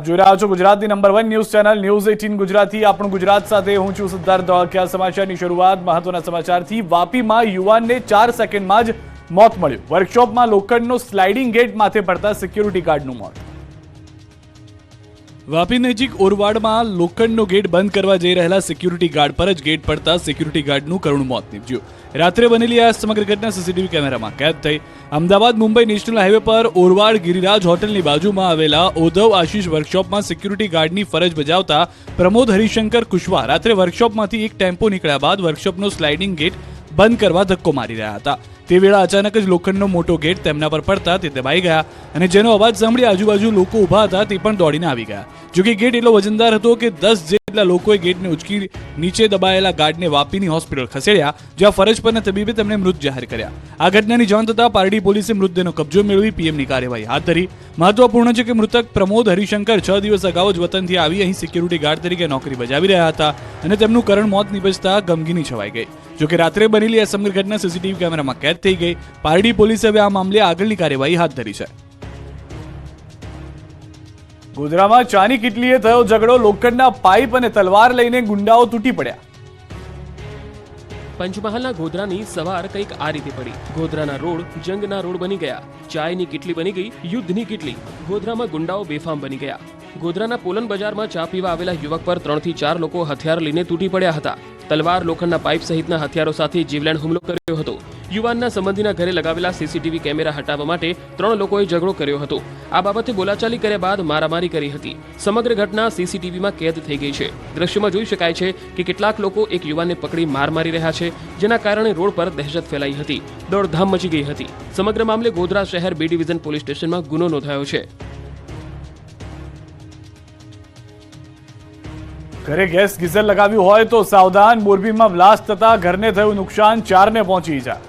જોઈ રહ્યા છો ગુજરાતની number 1 news channel news 18 Gujarati. આપણું ગુજરાત સાથે હું છું સિદ્ધાર્થ ધોળકિયા। સમાચારની શરૂઆત મહત્વના સમાચારથી। વાપીમાં યુવાનને 4 સેકન્ડમાં જ મોત મળ્યું। વર્કશોપમાં લોખંડનો સ્લાઇડિંગ ગેટ માથે પડતા સિક્યુરિટી ગાર્ડનું મોત। વાપી નજીક ઓરવાડમાં લોખંડનો ગેટ બંધ કરવા જઈ રહેલા સિક્યુરિટી ગાર્ડ પર જ ગેટ પડતા સિક્યુરિટી ગાર્ડનું કરુણ મોત નીપજ્યું। રાત્રે બનેલી આ સમગ્ર ઘટના સીસીટીવી કેમેરામાં કેદ થઈ। અમદાવાદ મુંબઈ નેશનલ હાઈવે પર ઓરવાડ ગિરિરાજ હોટલની બાજુમાં આવેલા ઓધવ આશીષ વર્કશોપમાં સિક્યુરિટી ગાર્ડની ફરજ બજાવતા પ્રમોદ હરિશંકર કુશવાહ રાત્રે વર્કશોપમાંથી એક ટેમ્પો નીકળ્યા બાદ વર્કશોપનો સ્લાઇડિંગ ગેટ બંધ કરવા ધક્કો મારી રહ્યા હતા। તે વેળા અચાનક જ લોખંડનો મોટો ગેટ તેમના પર પડતા તે દબાઈ ગયા અને જેનો અવાજ સાંભળી આજુબાજુ લોકો ઊભા હતા તે પણ દોડીને આવી ગયા। જોકે ગેટ એટલો વજનદાર હતો કે 10 જેટલા લોકોએ ગેટને ઉચકી નીચે દબાયેલા ગાર્ડને વાપીની હોસ્પિટલ ખસેડ્યા, જ્યાં ફરજ પરના તબીબે તેમને મૃત જાહેર કર્યા। આ ઘટનાની જાણ થતાં પારડી પોલીસે મૃતદેહનો કબજો મેળવી પીએમની કાર્યવાહી હાથ ધરી। મહત્વપૂર્ણ છે કે મૃતક પ્રમોદ હરિશંકર 6 દિવસ અગાઉ જ વતનથી આવી અહીં સિક્યુરિટી ગાર્ડ તરીકે નોકરી બજાવી રહ્યા હતા અને તેમનું કરુણ મોત નિપજતા ગમગીની છવાઈ ગઈ। જોકે રાત્રે બનેલી આ સમગ્ર ઘટના સીસીટીવી કેમેરામાં કેદ થઈ ગઈ। પારડી પોલીસે હવે આ મામલે આગળની કાર્યવાહી હાથ ધરી છે। ગોધરામાં ચાની કિટલીએ થયો ઝઘડો। લોખંડના પાઇપ અને તલવાર લઈને ગુંડાઓ તૂટી પડ્યા। પંચમહાલના ગોધરાની સવાર કંઈક આ રીતે પડી। ગોધરાના રોડ જંગના રોડ બની ગયા। ચાયની કિટલી બની ગઈ યુદ્ધની કિટલી। ગોધરામાં ગુંડાઓ બેફામ બની ગયા। ગોધરાના પોલન બજારમાં ચા પીવા આવેલા યુવક પર 3 થી 4 લોકો હથિયાર લઈને તૂટી પડ્યા હતા। તલવાર, લોખંડના પાઇપ સહિતના હથિયારો સાથે જીવલેણ હુમલો કર્યો હતો। યુવાનના સંબંધીના ઘરે લગાવેલા સીસીટીવી કેમેરા હટાવવા માટે 3 લોકોએ ઝઘડો કર્યો હતો। આ બાબતે બોલાચાલી કર્યા બાદ મારામારી કરી હતી। સમગ્ર ઘટના સીસીટીવીમાં કેદ થઈ ગઈ છે। દ્રશ્યમાં જોઈ શકાય છે કે કેટલાક લોકો એક યુવાનને પકડી માર મારી રહ્યા છે, જેના કારણે રોડ પર દહેશત ફેલાઈ હતી। દોડધામ મચી ગઈ હતી। સમગ્ર મામલે ગોધરા શહેર B ડિવિઝન પોલીસ સ્ટેશનમાં ગુનો નોંધાયો છે। ઘરે ગેસ ગીઝર લગાવ્યું હોય તો સાવધાન। મોરબીમાં બ્લાસ્ટ થતા ઘરને થયું નુકસાન, 4ને પહોંચી ઈજા।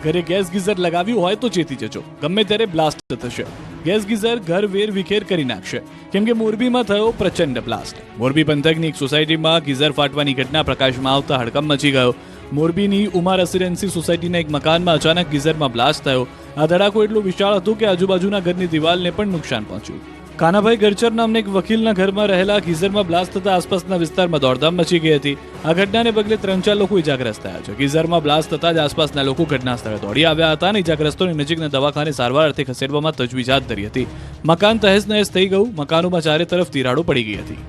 ઘરે ગેસ ગીઝર લગાવ્યું હોય તો ચેતી જજો, ગમે ત્યારે બ્લાસ્ટ થશે। ગેસ ગીઝર ઘર વેર વિખેર કરી નાખશે, કેમ કે મોરબીમાં થયો પ્રચંડ બ્લાસ્ટ। મોરબી પંથકની એક સોસાયટીમાં ગીઝર ફાટવાની ઘટના પ્રકાશમાં આવતા હડકંપ મચી ગયો। મોરબીની ઉમા રેસિડેન્સી સોસાયટીના એક મકાનમાં અચાનક ગીઝરમાં બ્લાસ્ટ થયો। આ ધડાકો એટલો વિશાળ હતો કે આજુબાજુના ઘરની દિવાલને પણ નુકસાન પહોંચ્યું। કાનાભાઈ ગરચર નામના એક વકીલના ઘરમાં રહેલા ગીઝરમાં બ્લાસ્ટ થતા આસપાસના વિસ્તારમાં દોડધામ મચી ગઈ હતી। આ ઘટનાને પગલે 3-4 લોકો ઇજાગ્રસ્ત થયા છે। ગીઝરમાં બ્લાસ્ટ થતા જ આસપાસના લોકો ઘટના સ્થળે દોડી આવ્યા હતા અને ઇજાગ્રસ્તોને નજીકના દવાખાને સારવાર અર્થે ખસેડવામાં તજવીજ હાથ ધરી હતી। મકાન તહેસ નહેસ થઈ ગયું। મકાનોમાં ચારે તરફ તિરાડો પડી ગઈ હતી।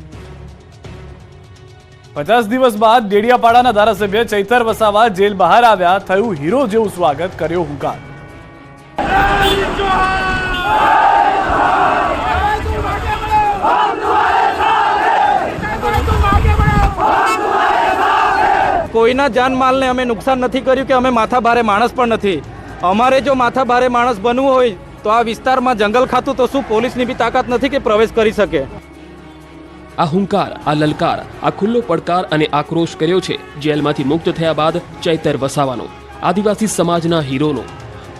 50 દિવસ બાદ ડેડિયાપાડાના ધારાસભ્ય ચૈતર વસાવા જેલ બહાર આવ્યા। થયું હીરો જેવું સ્વાગત, કર્યો હુંકાર। કોઈના જાનમાલને અમે નુકસાન નથી કર્યું કે અમે માથાભારે માણસ પણ નથી। અમારે જો માથાભારે માણસ બનવું હોય તો આ વિસ્તારમાં જંગલ ખાતું તો શું પોલીસની બી તાકાત નથી કે પ્રવેશ કરી શકે। આ હુંકાર, આ લલકાર, આ ખુલ્લો પડકાર અને આક્રોશ કર્યો છે જેલમાંથી મુક્ત થયા બાદ ચૈતર વસાવાનો, આદિવાસી સમાજના હીરોનો।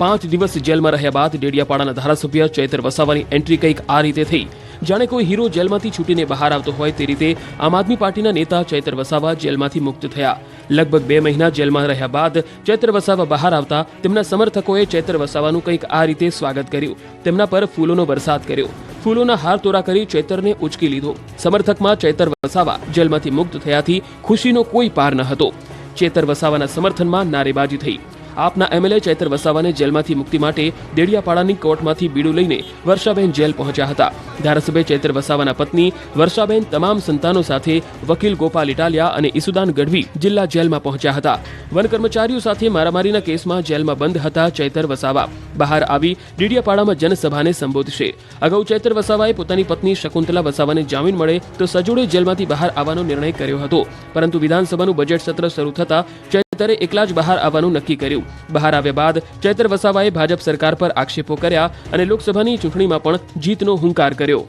5 દિવસ જેલમાં રહ્યા બાદ ડેડિયાપાડાના ધારાસભ્ય ચૈતર વસાવાની એન્ટ્રી કંઈક આ રીતે થઈ। જાણે કોઈ હીરો જેલમાંથી છૂટીને બહાર આવતો હોય તે રીતે આમ આદમી પાર્ટીના નેતા ચૈતર વસાવા જેલમાંથી મુક્ત થયા। લગભગ 2 મહિના જેલમાં રહ્યા બાદ ચૈતર વસાવા બહાર આવતા તેમના સમર્થકોએ ચૈતર વસાવાનું કંઈક આ રીતે સ્વાગત કર્યું। તેમના પર ફૂલોનો વરસાદ કર્યો। ફૂલોના હાર તોરા કરી ચૈતરને ઉચકી લીધો। સમર્થકમાં ચૈતર વસાવા જેલમાંથી મુક્ત થયાથી ખુશીનો કોઈ પાર ન હતો। ચૈતર વસાવાના સમર્થનમાં નારેબાજી થઈ। આપના એમએલએ ચૈતર વસાવાને જેલમાંથી મુક્તિ માટે ડેડિયાપાડાની કોર્ટમાંથી બીડું લઈને વર્ષાબેન જેલ પહોંચ્યા હતા। ધારાસભ્ય ચૈતર વસાવાના પત્ની વર્ષાબેન તમામ સંતાનો સાથે વકીલ ગોપાલ ઇટાલિયા અને ઈસુદાન ગઢવી જિલ્લા જેલમાં પહોંચ્યા હતા। વન કર્મચારીઓ સાથે મારામારીના કેસમાં જેલમાં બંધ હતા ચૈતર વસાવા। બહાર આવી ડેડિયાપાડામાં જનસભાને સંબોધશે। અગાઉ ચૈતર વસાવાએ પોતાની પત્ની શકુંતલા વસાવાને જામીન મળે તો સજોડે જેલમાંથી બહાર આવવાનો નિર્ણય કર્યો હતો, પરંતુ વિધાનસભાનું બજેટ સત્ર શરૂ થતા ચૈતરે એકલા જ બહાર આવવાનું નક્કી કર્યું। બહાર આવ્યા બાદ ચૈતર વસાવાએ ભાજપ સરકાર પર આક્ષેપો કર્યા અને લોકસભાની ચૂંટણીમાં પણ જીતનો હુંકાર કર્યો।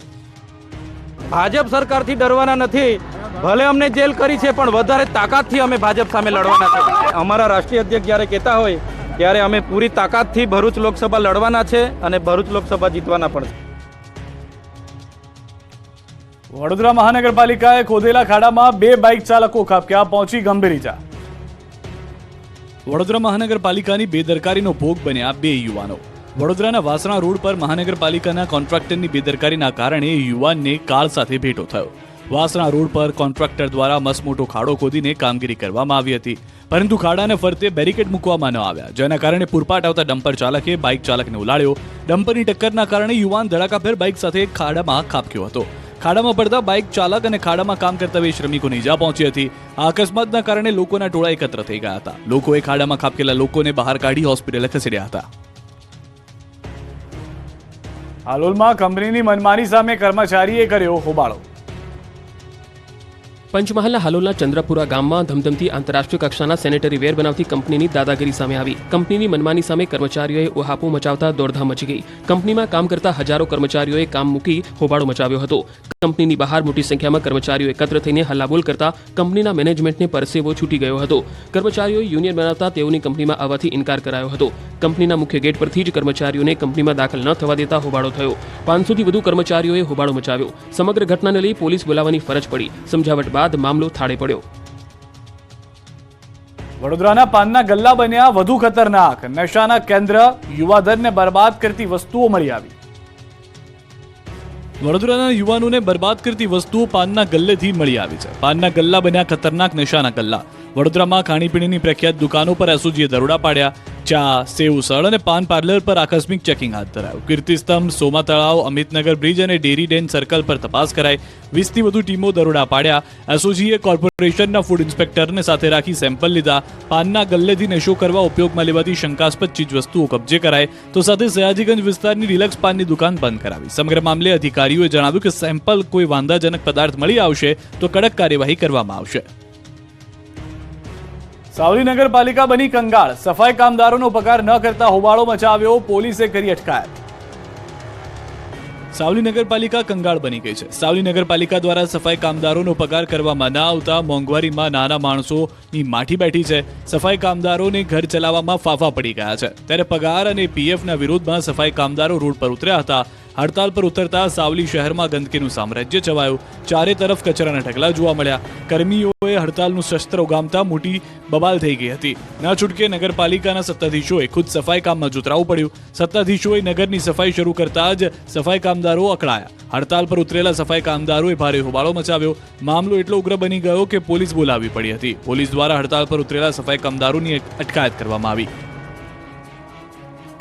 ભાજપ સરકારથી ડરવાના નથી। ભલે અમને જેલ કરી છે પણ વધારે તાકાતથી અમે ભાજપ સામે લડવાના છે। અમારા રાષ્ટ્રીય અધ્યક્ષ જ્યારે કહેતા હોય ત્યારે અમે પૂરી તાકાતથી ભરૂચ લોકસભા લડવાના છે અને ભરૂચ લોકસભા જીતવાના પણ છે। વડોદરા મહાનગરપાલિકાએ ખોદેલા ખાડામાં 2 બાઇક ચાલકો ખાબક્યા, પહોંચી ગંભીર ઈજા। વડોદરા મહાનગરપાલિકાની બેદરકારીનો ભોગ બન્યા 2 યુવાનો। વડોદરાના વાસણા રોડ પર મહાનગરપાલિકાના કોન્ટ્રાક્ટરની બેદરકારીના કારણે યુવાનને કાર સાથે ભેટો થયો. વાસણા રોડ પર કોન્ટ્રાક્ટર દ્વારા મસમોટો ખાડો ખોદીને કામગીરી કરવામાં આવી હતી, પરંતુ ખાડાને ફરતે બેરિકેડ મૂકવામાં ન આવ્યા, જેના કારણે પૂરપાટ આવતા ડમ્પર ચાલકે બાઇક ચાલકને ઉલાળ્યો. ડમ્પરની ટક્કરના કારણે યુવાન ધડાકાભેર બાઇક સાથે ખાડામાં ખાબક્યો હતો. ખાડામાં પડતા બાઇક ચાલક અને ખાડામાં કામ કરતા 2 શ્રમિકોને ઈજા પહોંચી હતી. આ અકસ્માતના કારણે લોકોના ટોળા એકત્ર થઈ ગયા હતા. લોકોએ ખાડામાં ખાબકેલા લોકોને બહાર કાઢી હોસ્પિટલે ખસેડ્યા હતા. હાલોલમાં કંપનીની મનમાની સામે કર્મચારીએ કર્યો હોબાળો. પંચમહાલના હાલોલના ચંદ્રપુરા ગામમાં ધમધમતી આંતરરાષ્ટ્રીય કક્ષાના સેનેટરી વેર બનાવતી કંપનીની દાદાગીરી સામે આવી. કંપનીની મનમાની સામે કર્મચારીઓએ ઉહાપો મચાવતા દોડધામ મચી ગઈ. કંપનીમાં કામ કરતા હજારો કર્મચારીઓએ કામ મૂકી હોબાળો મચાવ્યો હતો. કંપનીની બહાર મોટી સંખ્યામાં કર્મચારીઓ એકત્ર થઈને હલ્લાબોલ કરતા કંપનીના મેનેજમેન્ટને પરસેવો છૂટી ગયો હતો. કર્મચારીઓએ યુનિયન બનાવતા તેઓની કંપનીમાં આવવાથી ઇનકાર કરાયો હતો. કંપનીના મુખ્ય ગેટ પરથી જ કર્મચારીઓને કંપનીમાં દાખલ ન થવા દેતા હોબાળો થયો. 500થી વધુ કર્મચારીઓએ હોબાળો મચાવ્યો. સમગ્ર ઘટનાને લઈ પોલીસ બોલાવવાની ફરજ પડી. સમજાવટ બાદ મામલો થાળે પડ્યો. વડોદરાના પાનના ગલ્લા બન્યા વધુ ખતરનાક. નશાના કેન્દ્ર, યુવાધનને બરબાદ કરતી વસ્તુઓ મળી આવી. વડોદરાના યુવાનોને બરબાદ કરતી વસ્તુઓ પાનના ગલ્લેથી મળી આવી છે. પાનના ગલ્લા બન્યા ખતરનાક નશાના ગલ્લા. વડોદરામાં ખાણીપીણીની પ્રખ્યાત દુકાનો પર એસઓજીએ દરોડા પાડ્યા. ચા, સેવસળ અને પાન પાર્લર પર આકસ્મિક ચેકિંગ હાથ ધરાયું. કીર્તિસ્તંભ, સોમા તળાવ, અમિતનગર બ્રિજ અને ડેરી ડેન સર્કલ પર તપાસ કરાઈ. 20થી વધુ ટીમો દરોડા પાડ્યા. એસઓજીએ કોર્પોરેશનના ફૂડ ઇન્સ્પેક્ટરને સાથે રાખી સેમ્પલ લીધા. પાનના ગલ્લેથી નશો કરવા ઉપયોગમાં લેવાતી શંકાસ્પદ ચીજવસ્તુઓ કબજે કરાય, તો સાથે સયાજીગંજ વિસ્તારની રિલેક્સ પાનની દુકાન બંધ કરાવી. સમગ્ર મામલે અધિકારીઓએ જણાવ્યું કે સેમ્પલ કોઈ વાંધાજનક પદાર્થ મળી આવશે તો કડક કાર્યવાહી કરવામાં આવશે. સાવલી નગરપાલિકા બની કંગાળ. સફાઈ કામદારોનો પગાર ન કરતા હોબાળો મચાવ્યો. પોલીસે કરી અટકાયત. સાવલી નગરપાલિકા કંગાળ બની ગઈ છે. સાવલી નગરપાલિકા દ્વારા સફાઈ કામદારોનો પગાર કરવામાં ના આવતા મોંઘવારીમાં નાના માણસોની માઠી બેઠી છે. સફાઈ કામદારોને ઘર ચલાવવામાં ફાફા પડી ગયા છે, ત્યારે પગાર અને પીએફના વિરોધમાં સફાઈ કામદારો રોડ પર ઉતર્યા હતા. હડતાલ પર ઉતરતા સાવલી શહેરમાં ગંદકીનું સામ્રાજ્ય છવાયું. ચારે તરફ કચરાના ઢગલા જોવા મળ્યા. કર્મીઓએ હડતાલનું શસ્ત્ર ઉગામતા મોટી બબાલ થઈ ગઈ હતી. ના છૂટકે નગરપાલિકાના સત્તાધીશોએ ખુદ સફાઈ કામમાં જોતરાવું પડ્યું. સત્તાધીશોએ નગરની સફાઈ શરૂ કરતા જ સફાઈ કામદારો અકળાયા. હડતાલ પર ઉતરેલા સફાઈ કામદારોએ ભારે હોબાળો મચાવ્યો. મામલો એટલો ઉગ્ર બની ગયો કે પોલીસ બોલાવવી પડી હતી. પોલીસ દ્વારા હડતાલ પર ઉતરેલા સફાઈ કામદારોની અટકાયત કરવામાં આવી.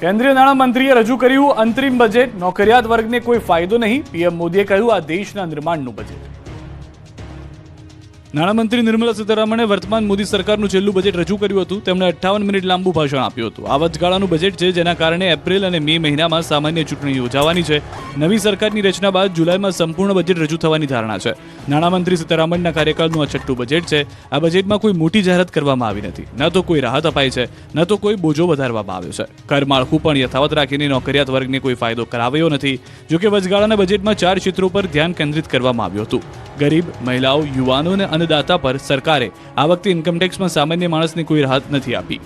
કેન્દ્રીય નાણામંત્રીએ રજૂ કર્યું અંતરિમ બજેટ. નોકરિયાત વર્ગને કોઈ ફાયદો નહીં. પીએમ મોદીએ કહ્યું આ દેશના નિર્માણનું બજેટ. નાણામંત્રી નિર્મલા સીતારામણે વર્તમાન મોદી સરકારનું છેલ્લું બજેટ રજૂ કર્યું હતું. તેમણે 58 મિનિટ લાંબુ ભાષણ આપ્યું હતું. આ વચગાળાનું બજેટ છે, જેના કારણે એપ્રિલ અને મે મહિનામાં સામાન્ય ચૂંટણી યોજાવાની છે. નવી સરકારની રચના બાદ જુલાઈમાં સંપૂર્ણ બજેટ રજૂ થવાની ધારણા છે. નાણામંત્રી સીતારામનના કાર્યકાળનું આ છઠ્ઠું બજેટ છે. આ બજેટમાં કોઈ મોટી જાહેરાત કરવામાં આવી નથી. ન તો કોઈ રાહત અપાઈ છે, ન તો કોઈ બોજો વધારવામાં આવ્યો છે. કર માળખું પણ યથાવત રાખીને નોકરિયાત વર્ગને કોઈ ફાયદો કરાવ્યો નથી. જોકે વચગાળાના બજેટમાં 4 ક્ષેત્રો પર ધ્યાન કેન્દ્રિત કરવામાં આવ્યું હતું. ગરીબ, મહિલાઓ, યુવાનો અને અન્નદાતા પર સરકારે આ વખતે ઇન્કમટેક્સમાં સામાન્ય માણસને કોઈ રાહત નથી આપી.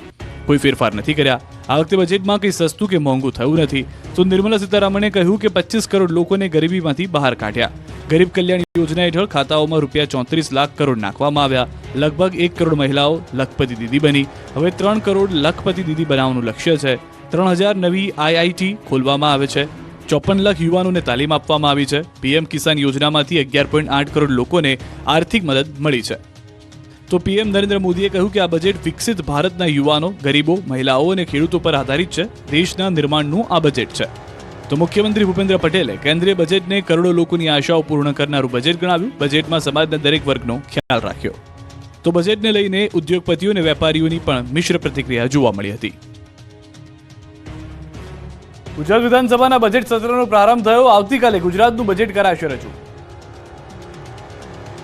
કોઈ ફેરફાર નથી કર્યા. આ વખતે બજેટમાં કંઈ સસ્તું કે મોંઘું થયું નથી. તો નિર્મલા સીતારામણે કહ્યું કે 25 કરોડ લોકોને ગરીબીમાંથી બહાર કાઢ્યા. ગરીબ કલ્યાણ યોજના હેઠળ ખાતાઓમાં ₹34 લાખ કરોડ નાખવામાં આવ્યા. લગભગ 1 કરોડ મહિલાઓ લખપતિ દીદી બની. હવે 3 કરોડ લખપતિ દીદી બનાવવાનું લક્ષ્ય છે. 3000 નવી આઈઆઈટી ખોલવામાં આવે છે. 54 લાખ યુવાનોને તાલીમ આપવામાં આવી છે. પીએમ કિસાન યોજનામાંથી 11.8 કરોડ લોકોને આર્થિક મદદ મળી છે. તો પીએમ નરેન્દ્ર મોદીએ કહ્યું કે આ બજેટ વિકસિત ભારતના યુવાનો, ગરીબો, મહિલાઓ અને ખેડૂતો પર આધારિત છે. દેશના નિર્માણનું આ બજેટ છે. તો મુખ્યમંત્રી ભૂપેન્દ્ર પટેલે કેન્દ્રીય બજેટને કરોડો લોકોની આશાઓ પૂર્ણ કરનારું બજેટ ગણાવ્યું. બજેટમાં સમાજના દરેક વર્ગનો ખ્યાલ રાખ્યો. તો બજેટને લઈને ઉદ્યોગપતિઓ અને વેપારીઓની પણ મિશ્ર પ્રતિક્રિયા જોવા મળી હતી. ગુજરાત વિધાનસભાના બજેટ સત્રનો પ્રારંભ થયો. આવતીકાલે ગુજરાતનું બજેટ કરાશે રજૂ.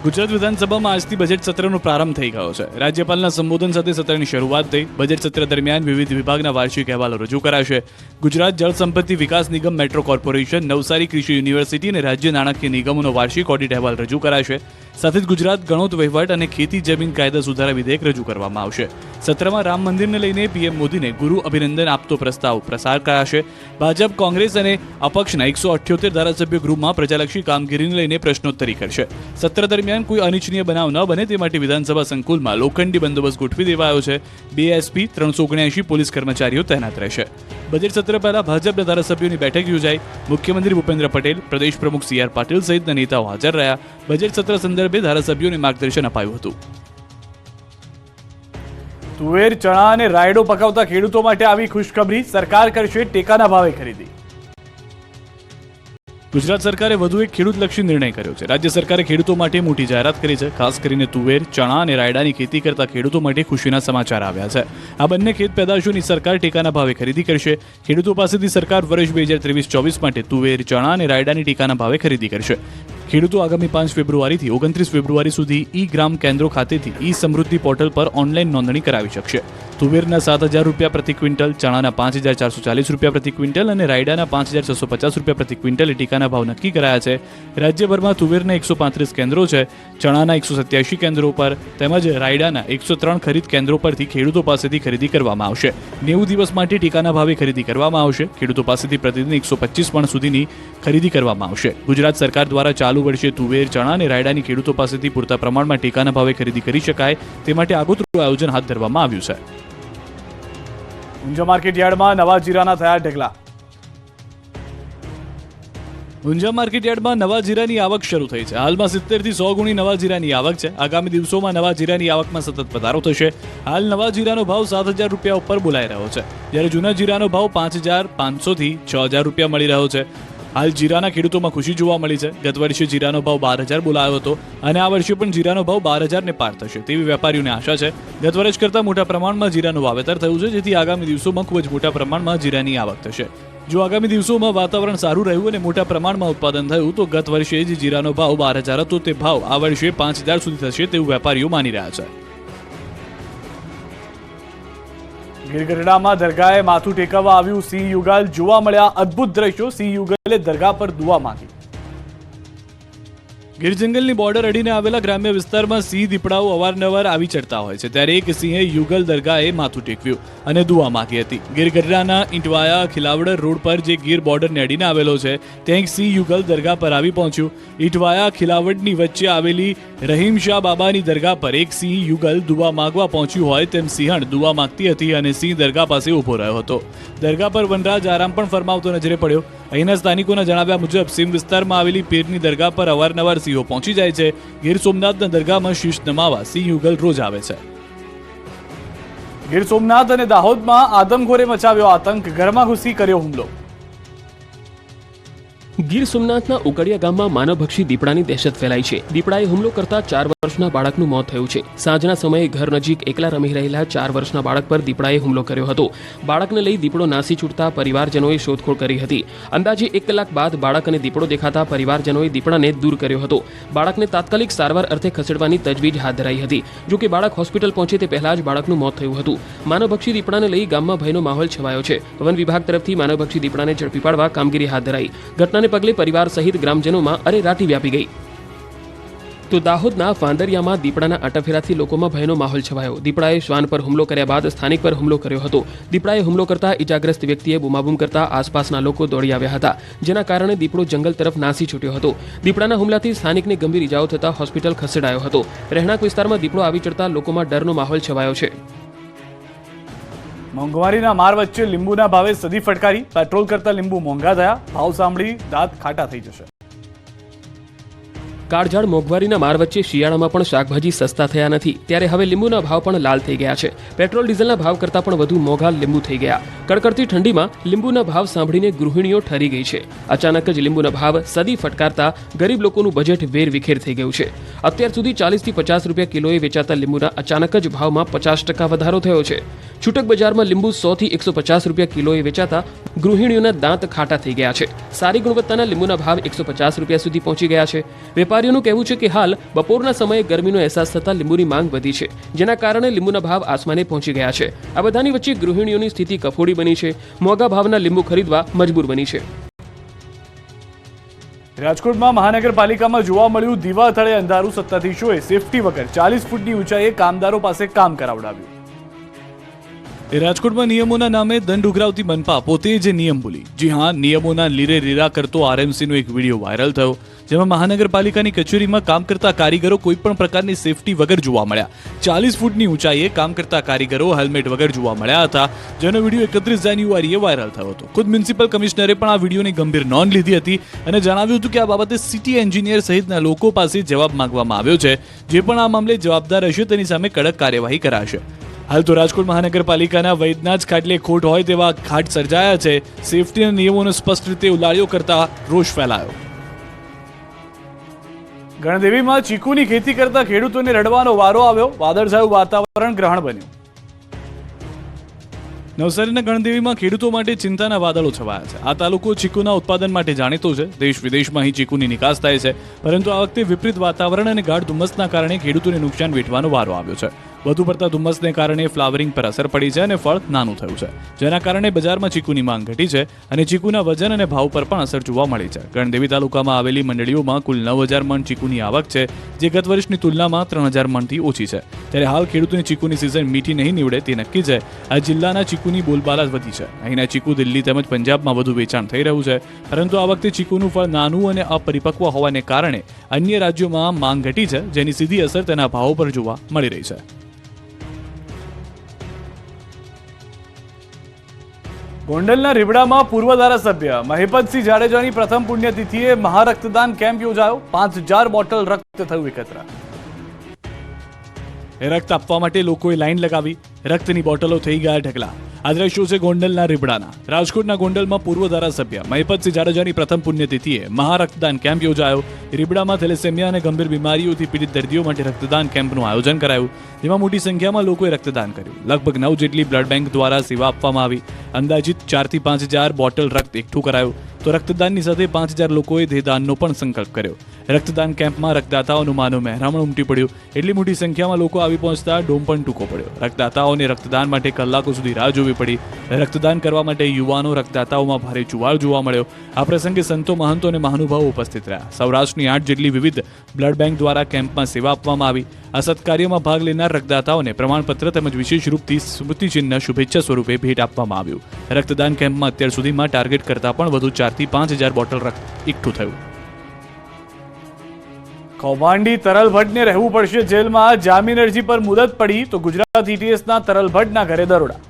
ગુજરાત વિધાનસભામાં આજથી બજેટ સત્રનો પ્રારંભ થઈ ગયો છે. રાજ્યપાલના સંબોધન સાથે સત્રની શરૂઆત થઈ. બજેટ સત્ર દરમિયાન વિવિધ વિભાગના વાર્ષિક અહેવાલો રજૂ કરાશે. ગુજરાત જળ સંપત્તિ વિકાસ નિગમ, મેટ્રો કોર્પોરેશન, નવસારી કૃષિ યુનિવર્સિટી અને રાજ્ય નાણાકીય નિગમોનો વાર્ષિક ઓડિટ અહેવાલ રજૂ કરાશે. સાથે જ ગુજરાત ગણોત વહીવટ અને ખેતી જમીન કાયદા સુધારા વિધેયક રજૂ કરવામાં આવશે. સત્રમાં રામ મંદિરને લઈને પીએમ મોદીને ગુરુ અભિનંદન આપતો પ્રસ્તાવ પ્રસાર કરાશે. ભાજપ, કોંગ્રેસ અને અપક્ષના 178 ધારાસભ્યો ગૃહમાં પ્રજાલક્ષી કામગીરીને લઈને પ્રશ્નોત્તરી કરશે. સત્ર દરમિયાન કોઈ અનિચ્છનીય બનાવ ન બને તે માટે વિધાનસભા સંકુલમાં લોખંડી બંદોબસ્ત ગોઠવી દેવાયો છે. 2 એસપી, 379 પોલીસ કર્મચારીઓ તૈનાત રહેશે. બજેટ સત્ર પહેલા ભાજપના ધારાસભ્યોની બેઠક યોજાઈ. મુખ્યમંત્રી ભૂપેન્દ્ર પટેલ, પ્રદેશ પ્રમુખ CR પાટીલ સહિતના નેતાઓ હાજર રહ્યા. બજેટ સત્ર સંદર્ભે ધારાસભ્યોને માર્ગદર્શન અપાયું હતું. તુવેર, ચણા અને રાયડો પકાવતા ખેડૂતો માટે આવી ખુશખબરી. સરકાર કરશે ટેકાના ભાવે ખરીદી. ગુજરાત સરકારે વધુ એક ખેડૂતલક્ષી નિર્ણય કર્યો છે. રાજ્ય સરકારે ખેડૂતો માટે મોટી જાહેરાત કરી છે. ખાસ કરીને તુવેર, ચણા અને રાયડાની ખેતી કરતા ખેડૂતો માટે ખુશીના સમાચાર આવ્યા છે. આ બંને ખેત પેદાશોની સરકાર ટેકાના ભાવે ખરીદી કરશે. ખેડૂતો પાસેથી સરકાર વર્ષ 2023-24 માટે તુવેર, ચણા અને રાયડાની ટેકાના ભાવે ખરીદી કરશે. ખેડૂતો આગામી 5 ફેબ્રુઆરીથી 29 ફેબ્રુઆરી સુધી ગ્રામ કેન્દ્રો ખાતેથી સમૃદ્ધિ પોર્ટલ પર ઓનલાઈન નોંધણી કરાવી શકશે. તુવેરના 7,000 રૂપિયા પ્રતિ ક્વિન્ટલ, ચણાના 5,440 રૂપિયા પ્રતિ ક્વિન્ટલ અને રાયડાના 5,650 રૂપિયા પ્રતિ ક્વિન્ટલ ટેકાના ભાવ નક્કી કરાયા છે. રાજ્યભરમાં તુવેરના 135 કેન્દ્રો છે. ચણાના 187 કેન્દ્રો પર તેમજ રાયડાના 103 ખરીદ કેન્દ્રો પરથી ખેડૂતો પાસેથી ખરીદી કરવામાં આવશે. 90 દિવસ માટે ટેકાના ભાવે ખરીદી કરવામાં આવશે. ખેડૂતો પાસેથી પ્રતિદિન 125 મણ સુધીની ખરીદી કરવામાં આવશે. ગુજરાત સરકાર દ્વારા ચાલુ વર્ષે તુવેર, ચણા અને રાયડાની ખેડૂતો પાસેથી પૂરતા પ્રમાણમાં ટેકાના ભાવે ખરીદી કરી શકાય તે માટે આગોતરું આયોજન હાથ ધરવામાં આવ્યું છે. ઊંઝા માર્કેટ યાર્ડમાં નવા જીરાના થયા ઢગલા. ઊંઝા માર્કેટ યાર્ડમાં નવા જીરાની આવક શરૂ થઈ છે. હાલમાં 70 થી 100 ગુણી નવા જીરાની આવક છે. આગામી દિવસોમાં નવા જીરાની આવકમાં સતત વધારો થશે. હાલ નવા જીરાનો ભાવ 7,000 રૂપિયા ઉપર બોલાઈ રહ્યો છે, જ્યારે જૂના જીરાનો ભાવ 5,500 થી 6,000 રૂપિયા મળી રહ્યો છે. હાલ જીરાના ખેડૂતોમાં ખુશી જોવા મળી છે. ગત વર્ષે જીરાનો ભાવ 12,000 બોલાયો હતો અને આ વર્ષે પણ જીરાનો ભાવ 12,000 ને પાર થશે તેવી વેપારીઓને આશા છે. ગત વર્ષ કરતાં મોટા પ્રમાણમાં જીરાનું વાવેતર થયું છે, જેથી આગામી દિવસોમાં ખૂબ જ મોટા પ્રમાણમાં જીરાની આવક થશે. જો આગામી દિવસોમાં વાતાવરણ સારું રહ્યું અને મોટા પ્રમાણમાં ઉત્પાદન થયું તો ગત વર્ષે જે જીરાનો ભાવ 12,000 હતો તે ભાવ આ વર્ષે 5,000 સુધી થશે તેવું વેપારીઓ માની રહ્યા છે. ગીરગઢડામાં દરગાહે માથું ટેકવવા આવ્યું સિંહ યુગલ. જોવા મળ્યા અદ્ભુત દ્રશ્યો. સિંહ યુગલે દરગાહ પર દુઆ માંગી. ગીર જંગલની બોર્ડર અડીને આવેલા ગ્રામ્ય વિસ્તારમાં સિંહ દીપડાઓ અવારનવાર આવી ચડતા હોય છે, ત્યારે એક સિંહે યુગલ દરગાહે માથું ટેકવ્યું અને દુઆ માંગી હતી. ગીરગઢડાના ઇંટવાયા ખિલાવડ રોડ પર જે ગીર બોર્ડરને અડીને આવેલો છે ત્યાં એક સિંહ યુગલ દરગાહ પર આવી પહોંચ્યું. ઇંટવાયા ખિલાવડની વચ્ચે આવેલી રહીમ શાહ બાબાની દરગાહ પર એક સિંહ યુગલ દુઆ માંગવા પહોંચ્યું હોય તેમ સિંહણ દુઆ માંગતી હતી અને સિંહ દરગાહ પાસે ઊભો રહ્યો હતો. દરગાહ પર વનરાજ આરામ પણ ફરમાવતો નજરે પડ્યો. અહીંના સ્થાનિકોના જણાવ્યા મુજબ સીમ વિસ્તારમાં આવેલી પીરની દરગાહ પર અવારનવાર સિંહો પહોંચી જાય છે. ગીર સોમનાથના દરગાહમાં શીશ નમાવા સિંહ યુગલ રોજ આવે છે. ગીર સોમનાથ અને દાહોદમાં આદમખોરે મચાવ્યો આતંક. ઘરમાં ઘૂસી કર્યો હુમલો. ગીર સોમનાથના ઉકડિયા ગામમાં માનવભક્ષી દીપડાની દહેશત ફેલાઈ છે. દીપડાએ હુમલો કરતા 4 વર્ષના બાળકનું મોત થયું છે. સાંજના સમયે ઘર નજીક એકલા રમી રહેલા 4 વર્ષના બાળક પર દીપડાએ હુમલો કર્યો હતો. બાળકને લઈ દીપડો નાસી છૂટતા પરિવારજનોએ શોધખોળ કરી હતી. અંદાજે 1 કલાક બાદ બાળક અને દીપડો દેખાતા પરિવારજનોએ દીપડાને દૂર કર્યો હતો. બાળકને તાત્કાલિક સારવાર અર્થે ખસેડવાની તજવીજ હાથ ધરાઈ હતી. જો કે બાળક હોસ્પિટલ પહોંચે તે પહેલા જ બાળકનું મોત થયું હતું. માનવભક્ષી દીપડાને લઈ ગામમાં ભયનો માહોલ છવાયો છે. વન વિભાગ તરફથી માનવભક્ષી દીપડાને ઝડપી પાડવા કામગીરી હાથ ધરાઈ. ઘટનાને પગલે પરિવાર સહિત ગ્રામજનોમાં અરેરાટી વ્યાપી ગઈ. તો દાહોદના ફાંદરિયામાં દીપડાના આટાફેરાથી લોકોમાં ભયનો માહોલ છવાયો. દીપડાએ શ્વાન પર હુમલો કર્યા બાદ સ્થાનિક પર હુમલો કર્યો હતો. દીપડાએ હુમલો કરતા ઇજાગ્રસ્ત વ્યક્તિએ બૂમાબૂમ કરતા આસપાસના લોકો દોડી આવ્યા હતા, જેના કારણે દીપડો જંગલ તરફ નાસી છૂટ્યો હતો. દીપડાના હુમલાથી સ્થાનિકને ગંભીર ઇજાઓ થતા હોસ્પિટલ ખસેડાયો હતો. રહેણાંક વિસ્તારમાં દીપડો આવી ચડતા લોકોમાં ડરનો માહોલ છવાયો છે. મોંઘવારીના માર વચ્ચે લીંબુના ભાવે સદી ફટકારી. પેટ્રોલ કરતા લીંબુ મોંઘા થયા. ભાવ સાંભળી દાંત ખાટા થઈ જશે. કાળઝાળ મોંઘવારીના માર વચ્ચે શિયાળામાં પણ શાકભાજી સસ્તા થયા નથી, ત્યારે હવે લીંબુના ભાવ પણ લાલ થઈ ગયા છે. પેટ્રોલ ડીઝલના ભાવ કરતાં પણ વધુ મોંઘા લીંબુ થઈ ગયા. કડકડતી ઠંડીમાં લીંબુના ભાવ સાંભળીને ગૃહિણીઓ ઠરી ગઈ છે. અચાનક જ લીંબુના ભાવ સદી ફટકારતા ગરીબ લોકોનું બજેટ વેરવિખેર થઈ ગયું છે. અત્યાર સુધી 40 થી 50 રૂપિયા કિલોએ વેચાતા લીંબુના અચાનક જ ભાવમાં 50% વધારો થયો છે. છૂટક બજારમાં લીંબુ 100 થી 150 રૂપિયા કિલોએ વેચાતા ગૃહિણીઓના દાંત ખાટા થઈ ગયા છે. સારી ગુણવત્તાના લીંબુના ભાવ 150 રૂપિયા સુધી પહોંચી ગયા છે. વેપારીઓનું કહેવું છે કે હાલ બપોરના સમયે ગરમીનો અહેસાસ થતા લીંબુની માંગ વધી છે, જેના કારણે લીંબુના ભાવ આસમાને પહોંચી ગયા છે. આ બધાની વચ્ચે ગૃહિણીઓની સ્થિતિ કફોડી બની છે. મોંઘા ભાવના લીંબુ ખરીદવા મજબૂર બની છે. રાજકોટમાં મહાનગરપાલિકામાં જોવા મળ્યું દીવા તળે અંધારું. સત્તાધીશોએ સેફટી વગર 40 ફૂટની ઊંચાઈએ કામદારો પાસે કામ કરાવડાવ્યું. રાજકોટમાં નિયમોના નામે દંડ ઉઘરાવતી મનપા પોતે જ નિયમ ભૂલી. જી હા, નિયમોના લીરે લીરા કરતો આરએમસીનો એક વિડીયો વાયરલ થયો, જેમાં મહાનગરપાલિકાની કચેરીમાં કામ કરતા કારીગરો કોઈપણ પ્રકારની સેફટી વગર જોવા મળ્યા. 40 ફૂટની ઊંચાઈએ કામ કરતા કારીગરો હેલ્મેટ વગર જોવા મળ્યા હતા, જેનો વિડીયો 31 જાન્યુઆરીએ વાયરલ થયો હતો. ખુદ મ્યુનિસિપલ કમિશનરે પણ આ વિડીયોની ગંભીર નોંધ લીધી હતી અને જણાવ્યું હતું કે આ બાબતે સિટી એન્જિનિયર સહિતના લોકો પાસે જવાબ માંગવામાં આવ્યો છે. જે પણ આ મામલે જવાબદાર હશે તેની સામે કડક કાર્યવાહી કરાશે. હાલ તો રાજકોટ મહાનગરપાલિકાના વૈદના જ ખાટલે ખોટ હોય તેવા ઘાટ સર્જાયા છે. સેફટીના નિયમોનો સ્પષ્ટ રીતે ઉલાળ્યો કરતા રોષ ફેલાયો. ગણદેવીમાં ચીકુની ખેતી કરતા ખેડૂતોને રડવાનો વારો આવ્યો. વાદળછાયું વાતાવરણ ગ્રહણ બન્યું. નવસારીના ગણદેવીમાં ખેડૂતો માટે ચિંતાના વાદળો છવાયા છે. આ તાલુકો ચીકુના ઉત્પાદન માટે જાણીતો છે. દેશ વિદેશમાં અહીં ચીકુની નિકાસ થાય છે, પરંતુ આ વખતે વિપરીત વાતાવરણ અને ગાઢ ધુમ્મસના કારણે ખેડૂતોને નુકસાન વેઠવાનો વારો આવ્યો છે. વધુ પડતા ધુમ્મસને કારણે ફ્લાવરિંગ પર અસર પડી છે અને ફળ નાનું થયું છે, જેના કારણે બજારમાં ચીકુની માંગ ઘટી છે અને ચીકુના વજન અને ભાવ પર પણ અસર જોવા મળી છે. ગણદેવી તાલુકામાં આવેલી મંડળીઓમાં કુલ 9,000 મણ ચીકુની આવક છે, જે ગત વર્ષની તુલનામાં 3,000 મણથી ઓછી છે. ત્યારે હાલ ખેડૂતોની ચીકુની સિઝન મીઠી નહીં નીવડે તે નક્કી છે. આ જિલ્લાના ચીકુની બોલબાલા વધી છે. અહીંના ચીકુ દિલ્હી તેમજ પંજાબમાં વધુ વેચાણ થઈ રહ્યું છે, પરંતુ આ વખતે ચીકુનું ફળ નાનું અને અપરિપક્વ હોવાને કારણે અન્ય રાજ્યોમાં માંગ ઘટી છે, જેની સીધી અસર તેના ભાવો પર જોવા મળી રહી છે. ગોંડલના રીબડામાં પૂર્વ ધારાસભ્ય મહિપતસિંહ જાડેજાની પ્રથમ પુણ્યતિથિએ મહારક્તદાન કેમ્પ યોજાયો. 5,000 બોટલ રક્ત થયું એકત્ર. રક્ત આપવા માટે લોકોએ લાઈન લગાવી. રક્તની બોટલો થઈ ગયા ઢગલા. આ દ્રશ્યો છે ગોંડલના રીબડાના. રાજકોટના ગોંડલમાં પૂર્વ ધારાસભ્ય મહિપતસિંહ જાડેજાની પ્રથમ પુણ્યતિથિએ મહારક્તદાન કેમ્પ યોજાયો. રીબડામાં થેલેસેમિયા અને ગંભીર બીમારીઓથી પીડિત દર્દીઓ માટે રક્તદાન કેમ્પનું આયોજન કરાયું, જેમાં મોટી સંખ્યામાં લોકોએ રક્તદાન કર્યું. લગભગ 9 જેટલી બ્લડ બેંક દ્વારા સેવા આપવામાં આવી. અંદાજિત 4,000 થી 5,000 બોટલ રક્ત એકઠું કરાયું. તો રક્તદાનની સાથે 5,000 લોકોએ દેહદાનનો પણ સંકલ્પ કર્યો. રક્તદાન કેમ્પમાં રક્તદાતાઓનું માનો મહેરામણ ઉમટી પડ્યું. એટલી મોટી સંખ્યામાં લોકો આવી પહોંચતા ડોમ પણ ટૂંકો પડ્યો. રક્તદાતાઓને રક્તદાન માટે કલાકો સુધી રાહ જોવી પડી. રક્તદાન કરવા માટે યુવાનો રક્તદાતાઓમાં ભારે જુવાળ જોવા મળ્યો. આ પ્રસંગે સંતો, મહંતો અને મહાનુભાવો ઉપસ્થિત રહ્યા. સૌરાષ્ટ્રની 8 જેટલી વિવિધ બ્લડ બેંક દ્વારા કેમ્પમાં સેવા આપવામાં આવી. આ સત્કાર્યમાં ભાગ લેનાર રક્તદાતાઓને પ્રમાણપત્ર તેમજ વિશેષ રૂપથી સ્મૃતિચિહ્ન શુભેચ્છા સ્વરૂપે ભેટ આપવામાં આવ્યું. રક્તદાન કેમ્પમાં અત્યાર સુધીમાં ટાર્ગેટ કરતાં પણ વધુ 4,000 થી 5,000 બોટલ રક્ત એકઠું થયું. કૌભાંડી તરલ ભટ્ટને રહેવું પડશે જેલમાં. જામીન અરજી પર મુદત પડી તો ગુજરાત ETSના તરલ ભટ્ટના ઘરે દરોડા.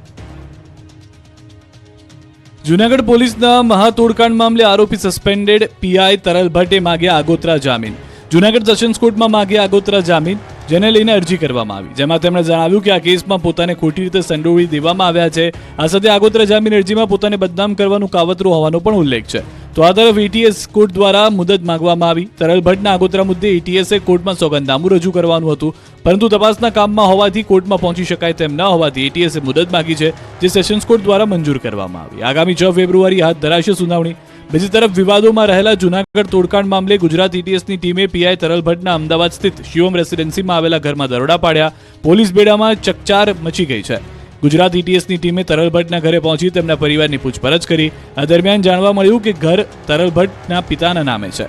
જૂનાગઢ પોલીસના મહાતોડકાંડ મામલે આરોપી સસ્પેન્ડેડ પીઆઈ તરલ ભટ્ટે માગ્યા આગોતરા જામીન. જૂનાગઢ સેશન્સ કોર્ટમાં માગ્યા આગોતરા જામીન, જેને લઈને અરજી કરવામાં આવી, જેમાં તેમણે જણાવ્યું કે આ કેસમાં પોતાને ખોટી રીતે સંડોવી દેવામાં આવ્યા છે. આ સાથે આગોતરા જામીન અરજીમાં પોતાને બદનામ કરવાનું કાવતરું હોવાનો પણ ઉલ્લેખ છે. તો આ તરફ ETS કોર્ટ દ્વારા મુદત માંગવામાં આવી. તરલ ભટ્ટના આગોતરા મુદ્દે ETSએ કોર્ટમાં સોગંદનામું રજૂ કરવાનું હતું, પરંતુ તપાસના કામમાં હોવાથી કોર્ટમાં પહોંચી શકાય તેમ ન હોવાથી ETSએ મુદત માંગી છે, જે સેશન્સ કોર્ટ દ્વારા મંજૂર કરવામાં આવી. આગામી 6 ફેબ્રુઆરી હાથ ધરાશે સુનાવણી. બીજી તરફ વિવાદોમાં રહેલા જૂનાગઢ તોડકાંડ મામલે ગુજરાત ETSની ટીમે પીઆઈ તરલ ભટ્ટના અમદાવાદ સ્થિત શિવમ રેસિડેન્સીમાં આવેલા ઘરમાં દરોડા પાડ્યા. પોલીસ બેડામાં ચકચાર મચી ગઈ છે. ગુજરાત ETSની ટીમે તરલ ભટ્ટના ઘરે પહોંચી તેમના પરિવારની પૂછપરછ કરી. આ દરમિયાન જાણવા મળ્યું કે ઘર તરલ ભટ્ટના પિતાના નામે છે.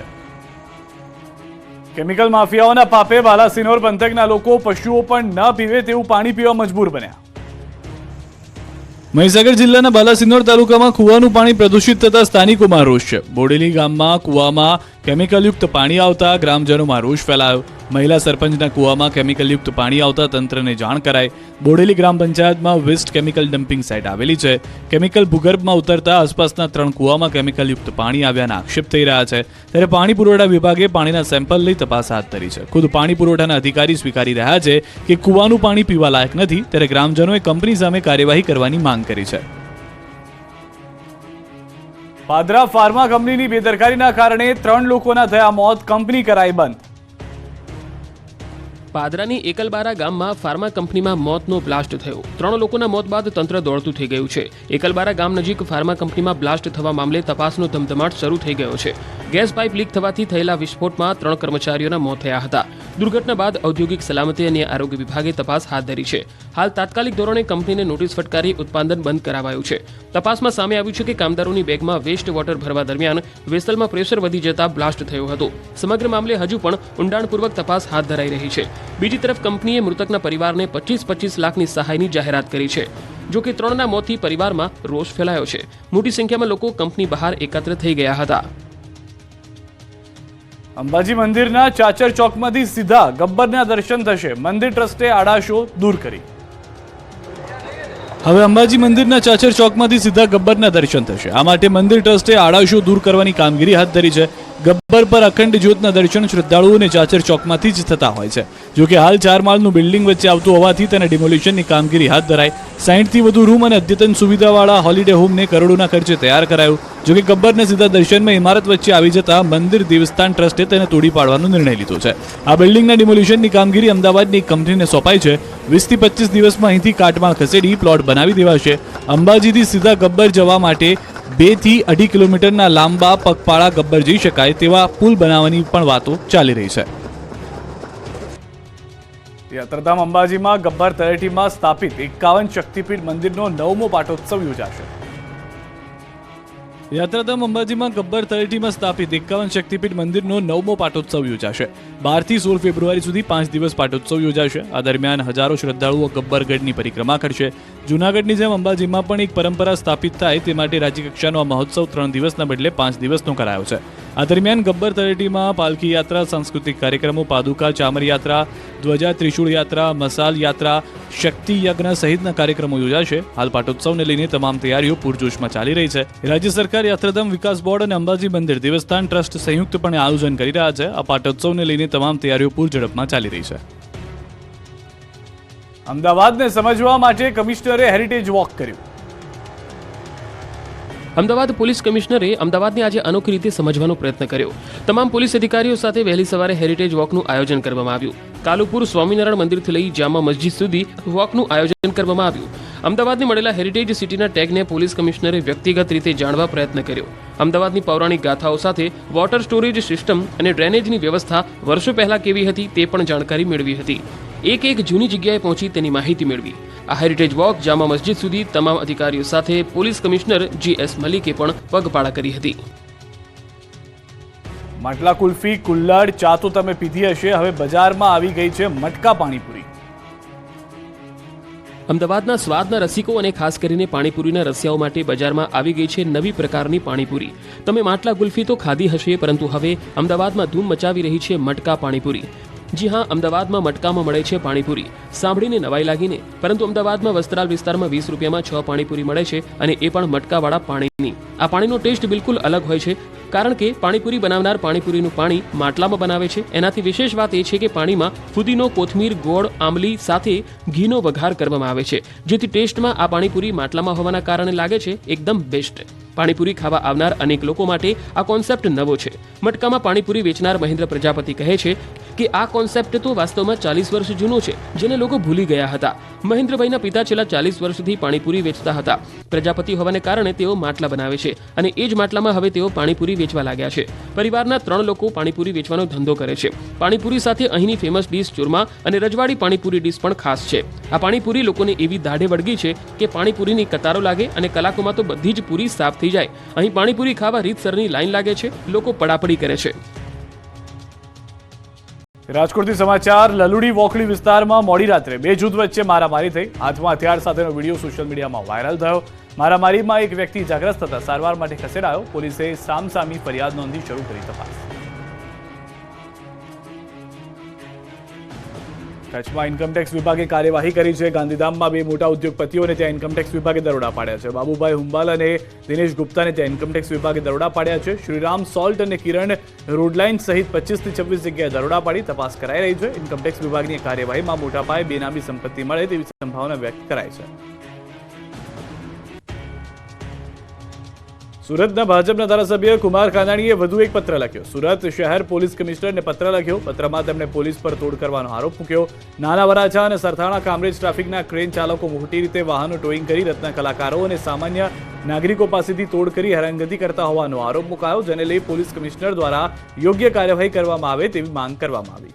કેમિકલ માફિયાઓના પાપે બાલાસિનોર પંથકના લોકો પશુઓ પણ ન પીવે તેવું પાણી પીવા મજબૂર બન્યા. મહીસાગર જિલ્લાના બાલાસિનોર તાલુકામાં કુવાનું પાણી પ્રદૂષિત થતા સ્થાનિકોમાં રોષ છે. બોડેલી ગામમાં કુવામાં કેમિકલયુક્ત પાણી આવતા ગ્રામજનોમાં રોષ ફેલાયો. મહિલા સરપંચના કુવામાં કેમિકલયુક્ત પાણી આવતા તંત્રને જાણ કરાઈ. બોડેલી ગ્રામ પંચાયતમાં વેસ્ટ કેમિકલ ડમ્પિંગ સાઇટ આવેલી છે. કેમિકલ ભૂગર્ભમાં ઉતરતા આસપાસના 3 કુવામાં કેમિકલયુક્ત પાણી આવ્યાના આક્ષેપ થઈ રહ્યા છે. ત્યારે પાણી પુરવઠા વિભાગે પાણીના સેમ્પલ લઈ તપાસ હાથ ધરી છે. ખુદ પાણી પુરવઠાના અધિકારી સ્વીકારી રહ્યા છે કે કુવાનું પાણી પીવા લાયક નથી. ત્યારે ગ્રામજનોએ કંપની સામે કાર્યવાહી કરવાની માંગ કરી છે. પાદરા ફાર્મા કંપનીની બેદરકારીના કારણે 3 લોકોના થયા મોત. કંપની કરાઈ બંધ. પાદરાની એકલબારા ગામમાં ફાર્મા કંપનીમાં મોતનો બ્લાસ્ટ થયો. 3 લોકોના મોત બાદ તંત્ર દોડતું થઈ ગયું છે. એકલબારા ગામ નજીક ફાર્મા કંપનીમાં બ્લાસ્ટ થવા મામલે તપાસનો ધમધમાટ શરૂ થઈ ગયો છે. ગેસ પાઇપ લીક થવાથી થયેલા વિસ્ફોટમાં 3 કર્મચારીઓના મોત થયા હતા. દુર્ઘટના બાદ ઔદ્યોગિક સલામતી અને આરોગ્ય વિભાગે તપાસ હાથ ધરી છે. હાલ તાત્કાલિક ધોરણે કંપનીને નોટિસ ફટકારી ઉત્પાદન બંધ કરાવાયું છે. તપાસમાં સામે આવ્યું છે કે કામદારોની બેગમાં વેસ્ટ વોટર ભરવા દરમિયાન વેસલમાં પ્રેશર વધી જતા બ્લાસ્ટ થયો હતો. સમગ્ર મામલે હજુ પણ ઊંડાણપૂર્વક તપાસ હાથ ધરાઈ રહી છે. બીજી તરફ કંપનીએ મૃતકના પરિવારને 25 લાખની સહાયની જાહેરાત કરી છે. જો કે 3ના મોતથી પરિવારમાં રોષ ફેલાયો છે. મોટી સંખ્યામાં લોકો કંપની બહાર એકત્ર થઈ ગયા હતા. અંબાજી મંદિરના ચાચર ચોકમાંથી સીધા ગબ્બરના દર્શન થશે. મંદિર ટ્રસ્ટે આડાશો દૂર કરી. હવે અંબાજી મંદિરના ચાચર ચોકમાંથી સીધા ગબ્બરના દર્શન થશે. આ માટે મંદિર ટ્રસ્ટે આડાશો દૂર કરવાની કામગીરી હાથ ધરી છે. ગબ્બર પર અખંડ જ્યોતના દર્શન શ્રદ્ધાળુઓને ચાચર ચોકમાંથી જ થતા હોય છે. જો કે હાલ 4 માળનું બિલ્ડિંગ વચ્ચે આવતું હોવાથી તેને ડિમોલિશનની કામગીરી હાથ ધરાઈ. 60થી વધુ રૂમ અને અદ્યતન સુવિધાવાળા હોલિડે હોમને કરોડોના ખર્ચે તૈયાર કરાયું. જો કે ગબ્બરના સીધા દર્શનમાં ઇમારત વચ્ચે આવી જતા મંદિર દેવસ્થાન ટ્રસ્ટે તેને તોડી પાડવાનો નિર્ણય લીધો છે. આ બિલ્ડિંગના ડિમોલિશનની કામગીરી અમદાવાદની એક કંપનીને સોંપાઈ છે. 20થી 25 દિવસમાં અહીંથી કાટમાળ ખસેડી પ્લોટ બનાવી દેવાશે. અંબાજીથી સીધા ગબ્બર જવા માટે 2 થી 2.5 કિલોમીટરના લાંબા પગપાળા ગબ્બર જઈ શકાય તેવા પુલ બનાવવાની પણ વાતો ચાલી રહી છે. યાત્રાધામ અંબાજીમાં ગબ્બર તળેટીમાં સ્થાપિત 51 શક્તિપીઠ મંદિરનો 9મો પાટોત્સવ યોજાશે. યાત્રાધામ અંબાજીમાં ગબ્બર તળેટીમાં સ્થાપિત 51 શક્તિપીઠ મંદિરનો 9મો પાટોત્સવ યોજાશે. 12 થી 16 ફેબ્રુઆરી સુધી 5 દિવસ પાટોત્સવ યોજાશે. આ દરમિયાન હજારો શ્રદ્ધાળુઓ ગબ્બરગઢની પરિક્રમા કરશે. જૂનાગઢની જેમ અંબાજીમાં પણ એક પરંપરા સ્થાપિત થાય તે માટે રાજ્યકક્ષાનો આ મહોત્સવ 3 દિવસના બદલે 5 દિવસનો કરાયો છે. આ દરમિયાન ગબ્બર તળેટીમાં પાલખી યાત્રા, સાંસ્કૃતિક કાર્યક્રમો, પાદુકા, ચામર યાત્રા, ધ્વજા, ત્રિશૂળ યાત્રા, મસાલ યાત્રા, શક્તિ યજ્ઞ સહિતના કાર્યક્રમો યોજાશે. હાલ પાટોત્સવને લઈને તમામ તૈયારીઓ પૂરજોશમાં ચાલી રહી છે. રાજ્ય સરકાર, યાત્રાધામ વિકાસ બોર્ડ અને અંબાજી મંદિર દેવસ્થાન ટ્રસ્ટ સંયુક્તપણે આયોજન કરી રહ્યા છે. આ પાટોત્સવને લઈને તમામ તૈયારીઓ પૂરઝડપમાં ચાલી રહી છે. અમદાવાદને સમજવા માટે કમિશનરે હેરિટેજ વોક કર્યું. અમદાવાદ પોલીસ કમિશનરે અમદાવાદને આજે અનોખી રીતે સમજવાનો પ્રયત્ન કર્યો. તમામ પોલીસ અધિકારીઓ સાથે વહેલી સવારે હેરિટેજ વોકનું આયોજન કરવામાં આવ્યું. કાલુપુર સ્વામિનારાયણ મંદિરથી લઈ જામા મસ્જિદ સુધી વોકનું આયોજન કરવામાં આવ્યું. અમદાવાદને મળેલા હેરિટેજ સિટીના ટેગને પોલીસ કમિશનરે વ્યક્તિગત રીતે જાણવા પ્રયત્ન કર્યો. અમદાવાદની પૌરાણિક ગાથાઓ સાથે વોટર સ્ટોરેજ સિસ્ટમ અને ડ્રેનેજની વ્યવસ્થા વર્ષો પહેલા કેવી હતી તે પણ જાણકારી મેળવી હતી. એક જૂની જગ્યાએ પહોંચી તેની માહિતી મેળવી. આ હેરિટેજ વોક જામા મસ્જિદ સુધી તમામ અધિકારીઓ સાથે પોલીસ કમિશનર GS મલિકે પણ પગપાળા કરી હતી. માટલા કુલ્ફી, કુલ્લડ, ચા તો તમે પીધી હશે. હવે બજારમાં આવી ગઈ છે મટકા પાણીપુરી. અમદાવાદના સ્વાદના રસિકો અને ખાસ કરીને પાણીપુરીના રસિયાઓ માટે બજારમાં આવી ગઈ છે નવી પ્રકારની પાણીપુરી. તમે માટલા કુલ્ફી તો ખાધી હશે, પરંતુ હવે અમદાવાદમાં ધૂમ મચાવી રહી છે મટકા પાણીપુરી. જી હા, અમદાવાદમાં મટકામાં મળે છે પાણીપુરી. સાંભળીને નવાઈ લાગીને, પરંતુ અમદાવાદમાં વસ્ત્રાલ વિસ્તારમાં 20 રૂપિયામાં 6 પાણીપુરી મળે છે, અને એ પણ મટકાવાળા પાણીની. આ પાણીનો ટેસ્ટ બિલકુલ અલગ હોય છે, કારણ કે પાણીપુરી બનાવનાર પાણીપુરીનું પાણી માટલામાં બનાવે છે. એનાથી વિશેષ વાત એ છે કે પાણીમાં ફુદીનો, કોથમીર, ગોળ, આંબલી સાથે ઘીનો વઘાર કરવામાં આવે છે, જેથી ટેસ્ટમાં આ પાણીપુરી માટલામાં હોવાના કારણે લાગે છે એકદમ બેસ્ટ. પાણીપુરી ખાવા આવનાર અનેક લોકો માટે આ કોન્સેપ્ટ નવો છે. મટકામાં પાણીપુરી વેચનાર મહેન્દ્ર પ્રજાપતિ કહે છે કે આ કોન્સેપ્ટ તો વાસ્તવમાં 40 વર્ષ જૂનો છે, જેને લોકો ભૂલી ગયા હતા. મહેન્દ્રભાઈના પિતા છેલ્લા 40 વર્ષથી પાણીપુરી વેચતા હતા. પ્રજાપતિ હોવાને કારણે તેઓ માટલા બનાવે છે, અને એ જ માટલામાં હવે તેઓ પાણીપુરી વેચવા લાગ્યા છે. પરિવારના 3 લોકો પાણીપુરી વેચવાનો ધંધો કરે છે. પાણીપુરી સાથે અહીંની ફેમસ ડીશ ચૂરમા અને રજવાડી પાણીપુરી ડીશ પણ ખાસ છે. આ પાણીપુરી લોકોને એવી દાઢે વળગી છે કે પાણીપુરીની કતારો લાગે અને કલાકોમાં તો બધી જ પૂરી સાફ થઈ જાય. અહીં પાણીપુરી ખાવા રીતસરની લાઈન લાગે છે, લોકો પડાપડી કરે છે. રાજકોટથી સમાચાર. લલુડી વોખડી વિસ્તારમાં મોડી રાત્રે 2 જૂથ વચ્ચે મારામારી થઈ. હાથમાં હથિયાર સાથેનો વિડીયો સોશિયલ મીડિયામાં વાયરલ થયો. મારામારીમાં એક વ્યક્તિ ઇજાગ્રસ્ત થતા સારવાર માટે ખસેડાયો. પોલીસે સામસામી ફરિયાદ નોંધી શરૂ કરી તપાસ. કચ્છમાં ઇન્કમટેક્સ વિભાગે કાર્યવાહી કરી છે. ગાંધીધામમાં 2 મોટા ઉદ્યોગપતિઓને ત્યાં ઇન્કમટેક્સ વિભાગે દરોડા પાડ્યા છે. બાબુભાઈ હુંબાલ અને દિનેશ ગુપ્તાને ત્યાં ઇન્કમટેક્સ વિભાગે દરોડા પાડ્યા છે. શ્રીરામ સોલ્ટ અને કિરણ રોડલાઇન સહિત 25 થી 26 જગ્યાએ દરોડા પાડી તપાસ કરાઈ રહી છે. ઇન્કમટેક્સ વિભાગની કાર્યવાહીમાં મોટા પાયે બેનામી સંપત્તિ મળે તેવી સંભાવના વ્યક્ત કરાઈ છે. સુરતના ભાજપના ધારાસભ્ય કુમાર કાનાણીએ વધુ એક પત્ર લખ્યો. સુરત શહેર પોલીસ કમિશનરને પત્ર લખ્યો. પત્રમાં તેમણે પોલીસ પર તોડ કરવાનો આરોપ મૂક્યો. નાના વરાછા અને સરથાણા કામરેજ ટ્રાફિકના ક્રેન ચાલકો મોટી રીતે વાહનો ટોઈંગ કરી રત્ન કલાકારો અને સામાન્ય નાગરિકો પાસેથી તોડ કરી હેરાનગતિ કરતા હોવાનો આરોપ મુકાયો, જેને લઈ પોલીસ કમિશનર દ્વારા યોગ્ય કાર્યવાહી કરવામાં આવે તેવી માંગ કરવામાં આવી.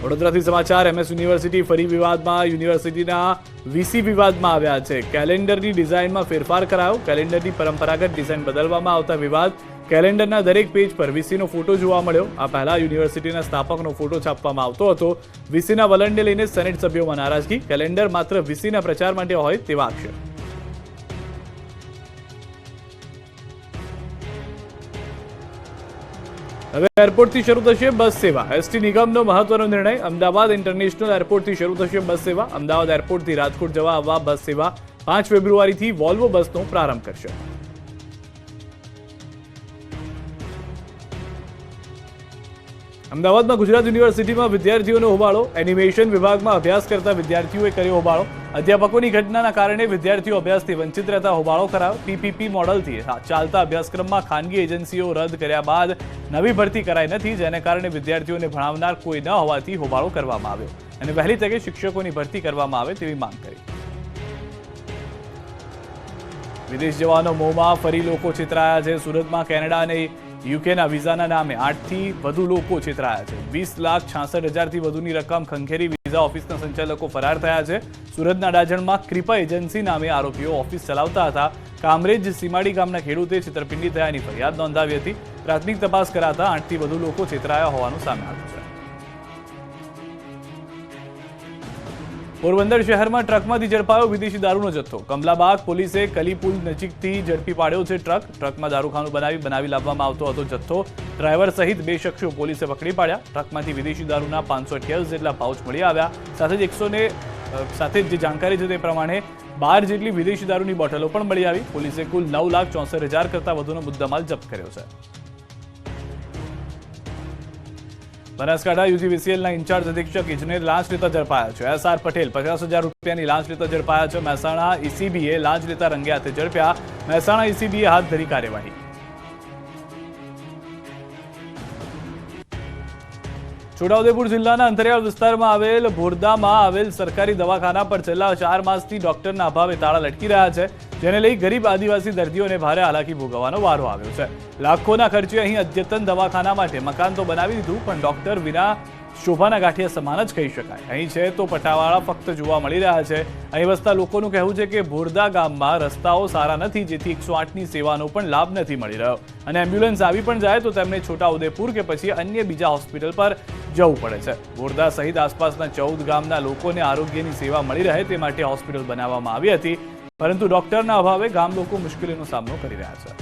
વડોદરાથી સમાચાર. MS યુનિવર્સિટી ફરી વિવાદમાં. યુનિવર્સિટીના વીસી વિવાદમાં આવ્યા છે. કેલેન્ડરની ડિઝાઇનમાં ફેરફાર કરાયો. કેલેન્ડરની પરંપરાગત ડિઝાઇન બદલવામાં આવતા વિવાદ. કેલેન્ડરના દરેક પેજ પર વીસીનો ફોટો જોવા મળ્યો. આ પહેલા યુનિવર્સિટીના સ્થાપકનો ફોટો છાપવામાં આવતો હતો. વીસીના વલણને લઈને સેનેટ સભ્યોમાં નારાજગી. કેલેન્ડર માત્ર વીસીના પ્રચાર માટે હોય તેવા આક્ષેપ. હવે એરપોર્ટથી શરૂ થશે બસ સેવા. એસટી નિગમનો મહત્વનો નિર્ણય. અમદાવાદ ઇન્ટરનેશનલ એરપોર્ટથી શરૂ થશે બસ સેવા. અમદાવાદ એરપોર્ટથી રાજકોટ જવા આવવા બસ સેવા 5 ફેબ્રુઆરીથી વોલ્વો બસનો પ્રારંભ કરશે. અમદાવાદમાં ગુજરાત યુનિવર્સિટીમાં વિદ્યાર્થીઓનો હોબાળો. એનિમેશન વિભાગમાં અભ્યાસ કરતા વિદ્યાર્થીઓએ કર્યો હોબાળો. અધ્યાપકોની ઘટનાના કારણે વિદ્યાર્થીઓ અભ્યાસથી વંચિત રહેતા હોબાળો કરાયો. પીપીપી મોડલથી ચાલતા અભ્યાસક્રમમાં ખાનગી એજન્સીઓ રદ કર્યા બાદ નવી ભરતી કરાઈ નથી, જેને કારણે વિદ્યાર્થીઓને ભણાવનાર કોઈ ન હોવાથી હોબાળો કરવામાં આવ્યો અને વહેલી તકે શિક્ષકોની ભરતી કરવામાં આવે તેવી માંગ કરી. વિદેશ જવાનો મોંમાં ફરી લોકો છેતરાયા છે. સુરતમાં કેનેડા અને યુકેના વિઝાના નામે 8થી વધુ લોકો છેતરાયા છે. 20,66,000થી વધુની રકમ ખંખેરી વિઝા ઓફિસના સંચાલકો ફરાર થયા છે. સુરતના ડાજણમાં ક્રિપા એજન્સી નામે આરોપીઓ ઓફિસ ચલાવતા હતા. કામરેજ સીમાડી ગામના ખેડૂતે છેતરપિંડી થયાની ફરિયાદ નોંધાવી હતી. પ્રાથમિક તપાસ કરાતા 8થી વધુ લોકો છેતરાયા હોવાનું સામે આવ્યું છે. પોરબંદર શહેરમાં ટ્રકમાંથી ઝડપાયો વિદેશી દારૂનો જથ્થો. કમલાબાગ પોલીસે કલીપુલ નજીકથી ઝડપી પાડ્યો છે ટ્રક. ટ્રકમાં દારૂખાનું બનાવી લાવવામાં આવતો હતો જથ્થો. ડ્રાઈવર સહિત 2 શખ્સો પોલીસે પકડી પાડ્યા. ટ્રકમાંથી વિદેશી દારૂના 528 જેટલા પાઉચ મળી આવ્યા. સાથે જ જે જાણકારી છે તે પ્રમાણે 12 જેટલી વિદેશી દારૂની બોટલો પણ મળી આવી. પોલીસે કુલ 9,64,000 કરતાં વધુનો મુદ્દામાલ જપ્ત કર્યો છે. બનાસકાંઠા યુજીવીસીએલના ઇન્ચાર્જ અધિક્ષક ઇજનેર લાંચ લેતા ઝડપાયા છે. SR પટેલ 50,000 રૂપિયાની લાંચ લેતા ઝડપાયા છે. મહેસાણા ECBએ લાંચ લેતા રંગે હાથે ઝડપ્યા. મહેસાણા ECBએ હાથ ધરી કાર્યવાહી. છોટાઉદેપુર જિલ્લાના અંતરિયાળ વિસ્તારમાં આવેલ ભોરદામાં આવેલ સરકારી દવાખાના પર છેલ્લા 4 માસથી ડોક્ટરના અભાવે તાળા લટકી રહ્યા છે, જેને લઈ ગરીબ આદિવાસી દર્દીઓને ભારે હાલાકી ભોગવવાનો વારો આવ્યો છે. લાખોના ખર્ચે અહીં અદ્યતન દવાખાના માટે મકાન તો બનાવી દીધું, પણ ડોક્ટર વિના શોભાના ગાંઠિયા સમાન જ કહી શકાય. અહીં છે તો પટાવાળા ફક્ત જોવા મળી રહ્યા છે. અહીં વસતા લોકોનું કહેવું છે કે ભોરદા ગામમાં રસ્તાઓ સારા નથી, જેથી 108ની સેવાનો પણ લાભ નથી મળી રહ્યો અને એમ્બ્યુલન્સ આવી પણ જાય તો તેમને છોટાઉદેપુર કે પછી અન્ય બીજા હોસ્પિટલ પર જવું પડે છે. ભોરદા સહિત આસપાસના 14 ગામના લોકોને આરોગ્યની સેવા મળી રહે તે માટે હોસ્પિટલ બનાવવામાં આવી હતી, પરંતુ ડોક્ટરના અભાવે ગામ લોકો મુશ્કેલીનો સામનો કરી રહ્યા છે.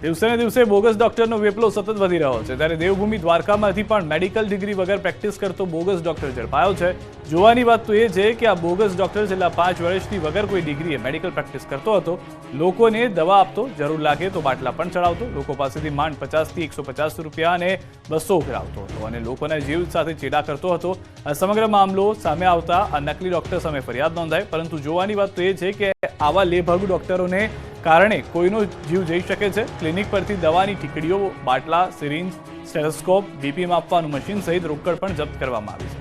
દિવસે ને દિવસે બોગસ ડોક્ટરનો વેપલો સતત વધી રહ્યો છે, ત્યારે દેવભૂમિ દ્વારકામાંથી પણ મેડિકલ ડિગ્રી વગર પ્રેક્ટિસ કરતો બોગસ ડોક્ટર ઝડપાયો છે. જોવાની વાત તો એ છે કે આ બોગસ ડોક્ટર છેલ્લા 5 વર્ષથી વગર કોઈ ડિગ્રીએ મેડિકલ પ્રેક્ટિસ કરતો હતો. લોકોને દવા આપતો, જરૂર લાગે તો બાટલા પણ ચડાવતો, લોકો પાસેથી માંડ 50થી 150 રૂપિયા અને 200 ઉઘરાવતો હતો અને લોકોના જીવ સાથે ચેડા કરતો હતો. આ સમગ્ર મામલો સામે આવતા આ નકલી ડોક્ટર સામે ફરિયાદ નોંધાઈ, પરંતુ જોવાની વાત તો એ છે કે આવા લેભાગુ ડોક્ટરોને કારણે કોઈનો જીવ જઈ શકે છે. ક્લિનિક પરથી દવાની ટીકડીઓ, બાટલા, સિરિંજ, સ્ટેથોસ્કોપ, બીપી માપવાનું મશીન સહિત રોકડ પણ જપ્ત કરવામાં આવી છે.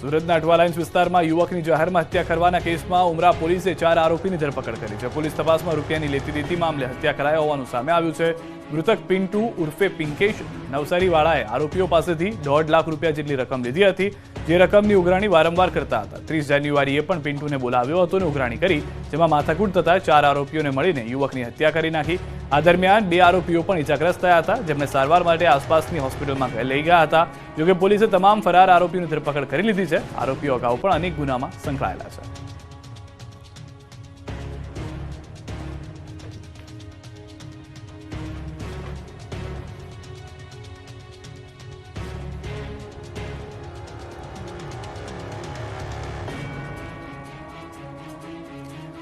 સુરતના અઠવા લાઇન્સ વિસ્તારમાં યુવકની જાહેરમાં હત્યા કરવાના કેસમાં ઉમરા પોલીસે 4 આરોપીની ધરપકડ કરી છે. પોલીસ તપાસમાં રૂપિયાની લેતી દેતી મામલે હત્યા કરાયા હોવાનું સામે આવ્યું છે. મૃતક પિન્ટુ ઉર્ફે પિંકેશ નવસારીવાળાએ આરોપીઓ પાસેથી 1.5 લાખ રૂપિયા જેટલી રકમ લીધી હતી, જે રકમની ઉઘરાણી વારંવાર કરતા હતા. 30 જાન્યુઆરીએ પણ પિન્ટુને બોલાવ્યો હતો અને ઉઘરાણી કરી, જેમાં માથાકૂટ થતા 4 આરોપીઓને મળીને યુવકની હત્યા કરી નાખી. આ દરમિયાન 2 આરોપીઓ પણ ઇજાગ્રસ્ત થયા હતા, જેમને સારવાર માટે આસપાસની હોસ્પિટલમાં લઈ ગયા હતા. જોકે પોલીસે તમામ ફરાર આરોપીઓની ધરપકડ કરી લીધી છે. આરોપીઓ અગાઉ પણ અનેક ગુનામાં સંકળાયેલા છે.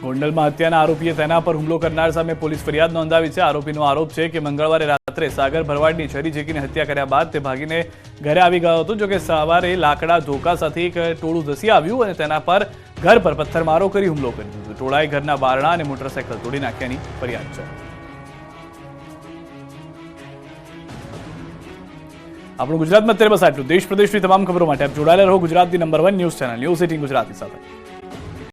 ગોંડલમાં હત્યાના આરોપીએ તેના પર હુમલો કરનાર સામે પોલીસ ફરિયાદ નોંધાવી છે. આરોપીનો આરોપ છે કે મંગળવારે રાત્રે સાગર ભરવાડની છરી ઝીકીને હત્યા કર્યા બાદ તે ભાગીને ઘરે આવી ગયો હતો. જોકે સવારે લાકડા ધોકા સાથે એક ટોળું ધસી આવ્યું અને તેના પર ઘર પર પથ્થરમારો કરી હુમલો કરી દીધો. ટોળાએ ઘરના બારણા અને મોટરસાયકલ તોડી નાખ્યાની ફરિયાદ છે. આપણું ગુજરાતમાં અત્યારે બસ આટલું. દેશ પ્રદેશની તમામ ખબરો માટે આપ જોડાયેલા રહો ગુજરાતની number 1 news channel news 18 Gujarati સાથે.